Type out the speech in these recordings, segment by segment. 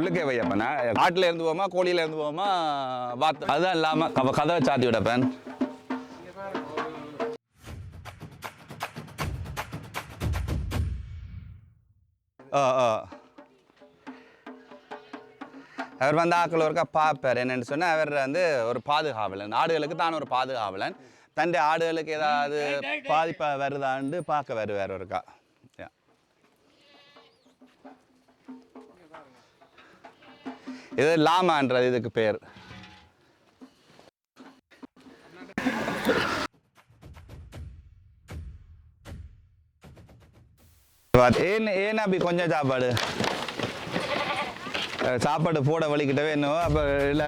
உள்ளுக்கே வையப்பண்ணா காட்டில் இருந்து போமா கோழியில இருந்து போமா வாத்து அதுதான் இல்லாமல் கதவை சாத்தி விடப்பேன். அவர் வந்து ஆக்கள் ஒருக்கா பார்ப்பார். என்னென்னு சொன்னால் அவர் வந்து ஒரு பாதுகாவலன், ஆடுகளுக்கு தான் ஒரு பாதுகாவலன். தன் ஆடுகளுக்கு ஏதாவது பாதிப்பாக வருதான்னு பார்க்க வருவார் ஒருக்கா. இது லாமான்றது இதுக்கு பேர். ஏன் அப்படி கொஞ்சம் சாப்பாடு போட வலிக்கிட்டவே என்னவோ அப்போ இல்லை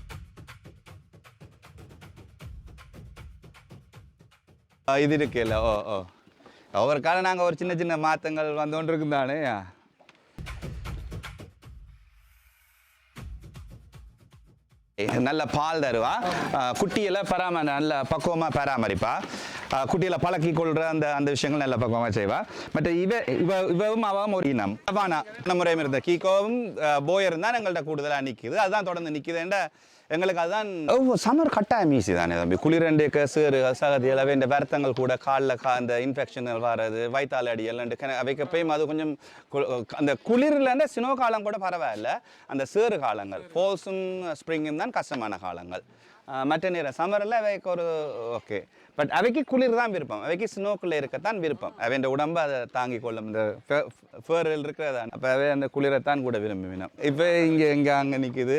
இது இருக்குல்ல. ஒவ்வொரு காலம் நாங்கள் ஒரு சின்ன சின்ன மாற்றங்கள் வந்து கொண்டு இருக்கும் தானே. நல்ல பால் தருவா, குட்டியில் நல்ல பக்குவமாக பராமரிப்பா, குட்டியில் பழக்கி கொள்கிற அந்த விஷயங்கள் நல்ல பக்குவமாக செய்வா. மற்ற இவவும் அவவும் ஒரு இனம் முறையும் இருந்த கீகோவும் போயரும் தான் எங்கள்கிட்ட கூடுதலாக நிற்குது. அதுதான் தொடர்ந்து நிற்குதுன்ற எங்களுக்கு அதுதான் சம்மர் கட்டாயம் ஈஸி தானே தம்பி. குளிரண்டு சேறு சகதிகள் அவை இந்த வருத்தங்கள் கூட காலில் அந்த இன்ஃபெக்ஷன்கள் வர்றது, வயிற்றால் அடி எல்லாம் அவைக்கு போயும் அது கொஞ்சம் அந்த குளிர்லேருந்து சினோ காலம் கூட பரவாயில்ல. அந்த சேறு காலங்கள் ஃபால்ஸும் ஸ்ப்ரிங்கும் தான் கஷ்டமான காலங்கள். மற்ற நேரம் சம்மரில் அவைக்கு ஒரு ஓகே. பட் அவைக்கு குளிர் தான் விருப்பம், அவைக்கு ஸ்னோக்குள்ளே இருக்கத்தான் விருப்பம். அவைன்ற உடம்பு அதை தாங்கி கொள்ளும். இந்த ஃபேரில் இருக்கிறதான் அப்போ அவை அந்த குளிரைத்தான் கூட விரும்பினோம். இப்போ இங்கே அங்கே நிற்குது.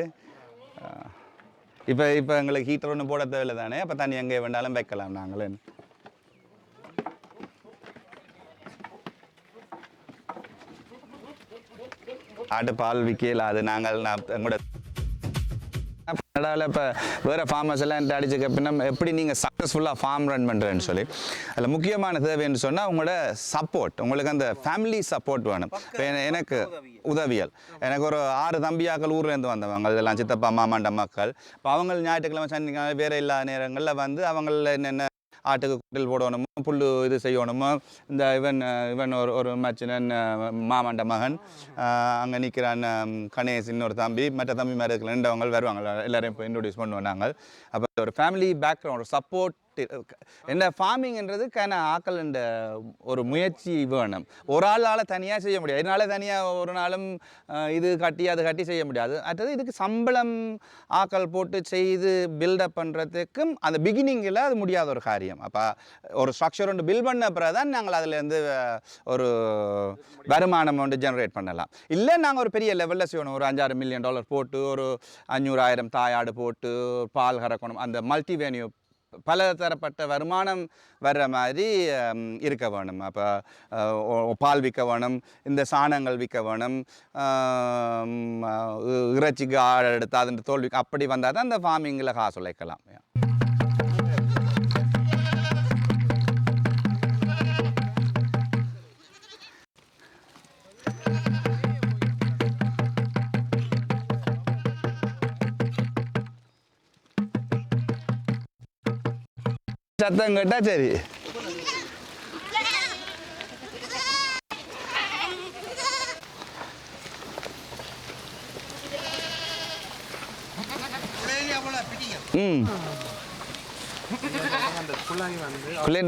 இப்போ எங்களுக்கு ஹீட்டர் ஒன்று போட தேவையில்லை தானே. அப்போ தண்ணி எங்கே வேண்டாலும் வைக்கலாம் நாங்களே. ஆட்டு பால் விற்கல அது நாங்கள் எங்களோட கனடாவில் இப்போ வேறு ஃபார்மர்ஸ் எல்லாம் என்கிட்ட அடிச்சுக்க பின்னா எப்படி நீங்கள் சக்ஸஸ்ஃபுல்லாக ஃபார்ம் ரன் பண்ணுறேன்னு சொல்லி அதில் முக்கியமான தேவைன்னு சொன்னால் உங்களோட சப்போர்ட், உங்களுக்கு அந்த ஃபேமிலி சப்போர்ட் வேணும். இப்போ எனக்கு உதவியல், எனக்கு ஒரு 6 தம்பியாக்கள் ஊர்லேருந்து வந்தவங்க, இதெல்லாம் சித்தப்பா மாமாண்ட மக்கள். இப்போ அவங்க ஞாயிற்றுக்கிழமை சனிக்கிழமை வேறு இல்லாத நேரங்களில் வந்து அவங்கள என்னென்ன ஆட்டுக்கு குட்டில் போடணுமோ, புல் இது செய்யணுமோ, இந்த இவன் ஒரு மச்சினன் மாமாண்ட மகன், அங்கே நிற்கிறான் கணேஷ் இன்னொரு தம்பி, மற்ற தம்பி மாதிரி இருக்கிற 2 வருவாங்க, எல்லாரையும் இப்போ இன்ட்ரோடியூஸ் பண்ணுவோம் நாங்கள். அப்போ ஒரு ஃபேமிலி பேக்ரவுண்ட், ஒரு சப்போர்ட். என்ன ஃபார்மிங்ன்றது ஆக்கள் இந்த ஒரு முயற்சி வேணும். ஒரு ஆளால் தனியாக செய்ய முடியாது. இதனால் தனியாக ஒரு நாளும் இது கட்டி அது கட்டி செய்ய முடியாது. அடுத்தது இதுக்கு சம்பளம் ஆக்கள் போட்டு செய்து பில்டப் பண்ணுறதுக்கும் அந்த பிகினிங்கில் அது முடியாத ஒரு காரியம். அப்போ ஒரு ஸ்ட்ரக்சர் ஒன்று பில்ட் பண்ண பிறகு தான் நாங்கள் அதிலேருந்து ஒரு வருமானம் ஒன்று ஜென்ரேட் பண்ணலாம். இல்லை நாங்கள் ஒரு பெரிய லெவலில் செய்யணும், ஒரு $5-6 மில்லியன் போட்டு ஒரு 500,000 தாயாடு போட்டு பால் கறக்கணும், அந்த மல்டிவேன்யூ பல தரப்பட்ட வருமானம் வர்ற மாதிரி இருக்க வேணும். அப்போ பால் விற்க வேணும், இந்த சாணங்கள் விற்க வேணும், இறைச்சிக்கு ஆடு எடுத்து அதன் தோல் விற்க, அப்படி வந்தால் தான் அந்த ஃபார்மிங்கில் காசு உழைக்கலாம். சத்தம் கேட்டா சரி.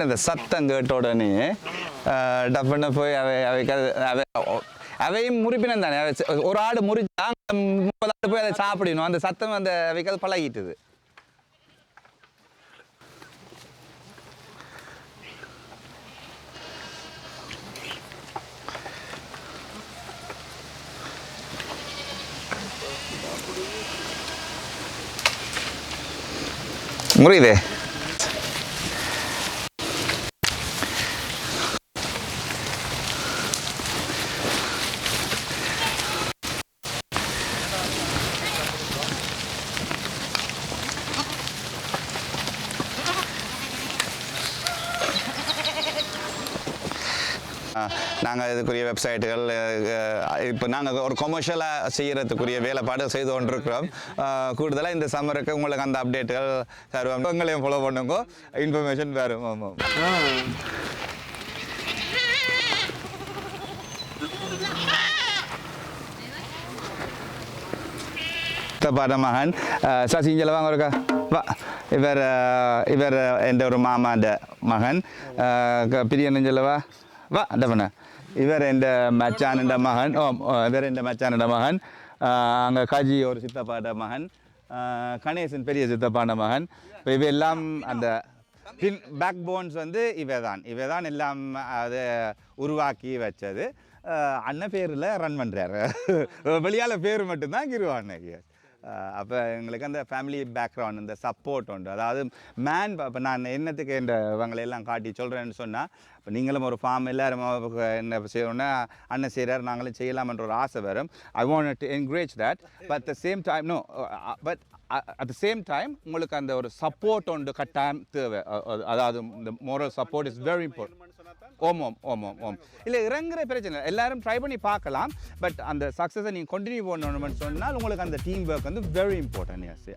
அந்த சத்தம் கேட்ட உடனே டப்புன்னு போய் அவையும் முறிப்பினம் தானே. ஒரு ஆடு முறிச்சா 30 ஆடு போய் அதை சாப்பிடணும். அந்த சத்தம் அந்த அவைக்கு பழகிட்டுது. முறியுதே. நாங்கள் இதுக்குரிய வெப்சைட்டுகள் இப்போ நாங்கள் ஒரு கொமர்ஷியலாக செய்கிறதுக்குரிய வேலைப்பாடு செய்து கொண்டிருக்கிறோம். கூடுதலாக இந்த சம்மருக்கு உங்களுக்கு அந்த அப்டேட்டுகள் தருவோம். உங்களையும் ஃபாலோ பண்ணுங்க, இன்ஃபர்மேஷன் வரும். ஆமாம். சித்தப்பாட மகன் சசிஞ்சல வாங்க இருக்கா வா இவர் எந்த ஒரு மாமாண்ட மகன் பிரியனஞ்சலவா வா டபன இவர் எந்த மச்சானண்ட மகன் இவர் எந்த மச்சானண்ட மகன் அங்கே காஜி ஒரு சித்தப்பாட மகன் கணேசன் பெரிய சித்தப்பாட மகன் இப்போ இவையெல்லாம் அந்த பேக் போன்ஸ் வந்து இவை தான் எல்லாம் அதை உருவாக்கி வச்சது அண்ணன் பேரில் ரன் பண்ணுறாரு வெளியால் பேர் மட்டும்தான் கிருவாண்ணக்கு அப்போ எங்களுக்கு அந்த ஃபேமிலி பேக்ரவுண்ட் இந்த சப்போர்ட் உண்டு அதாவது மேன் இப்போ நான் என்னத்துக்கு இந்த இவங்களையெல்லாம் காட்டி சொல்கிறேன்னு சொன்னால் இப்போ நீங்களும் ஒரு ஃபார்ம் எல்லோரும் என்ன செய்யணும்னா அண்ணன் செய்கிறார் நாங்களும் செய்யலாம்ன்ற ஒரு ஆசை வரும் I want to encourage that but the same time no but at the same time உங்களுக்கு அந்த ஒரு சப்போர்ட் உண்டு கட்டாயம் தேவை அதாவது இந்த moral support is very important ஓம் இல்லை இறங்குற பிரச்சனை எல்லாரும் ட்ரை பண்ணி பார்க்கலாம் பட் அந்த சக்ஸஸை நீங்கள் கண்டினியூ பண்ணணும்னு சொன்னால் உங்களுக்கு அந்த டீம் ஒர்க் வந்து வெரி இம்பார்ட்டன்ட் எஸ்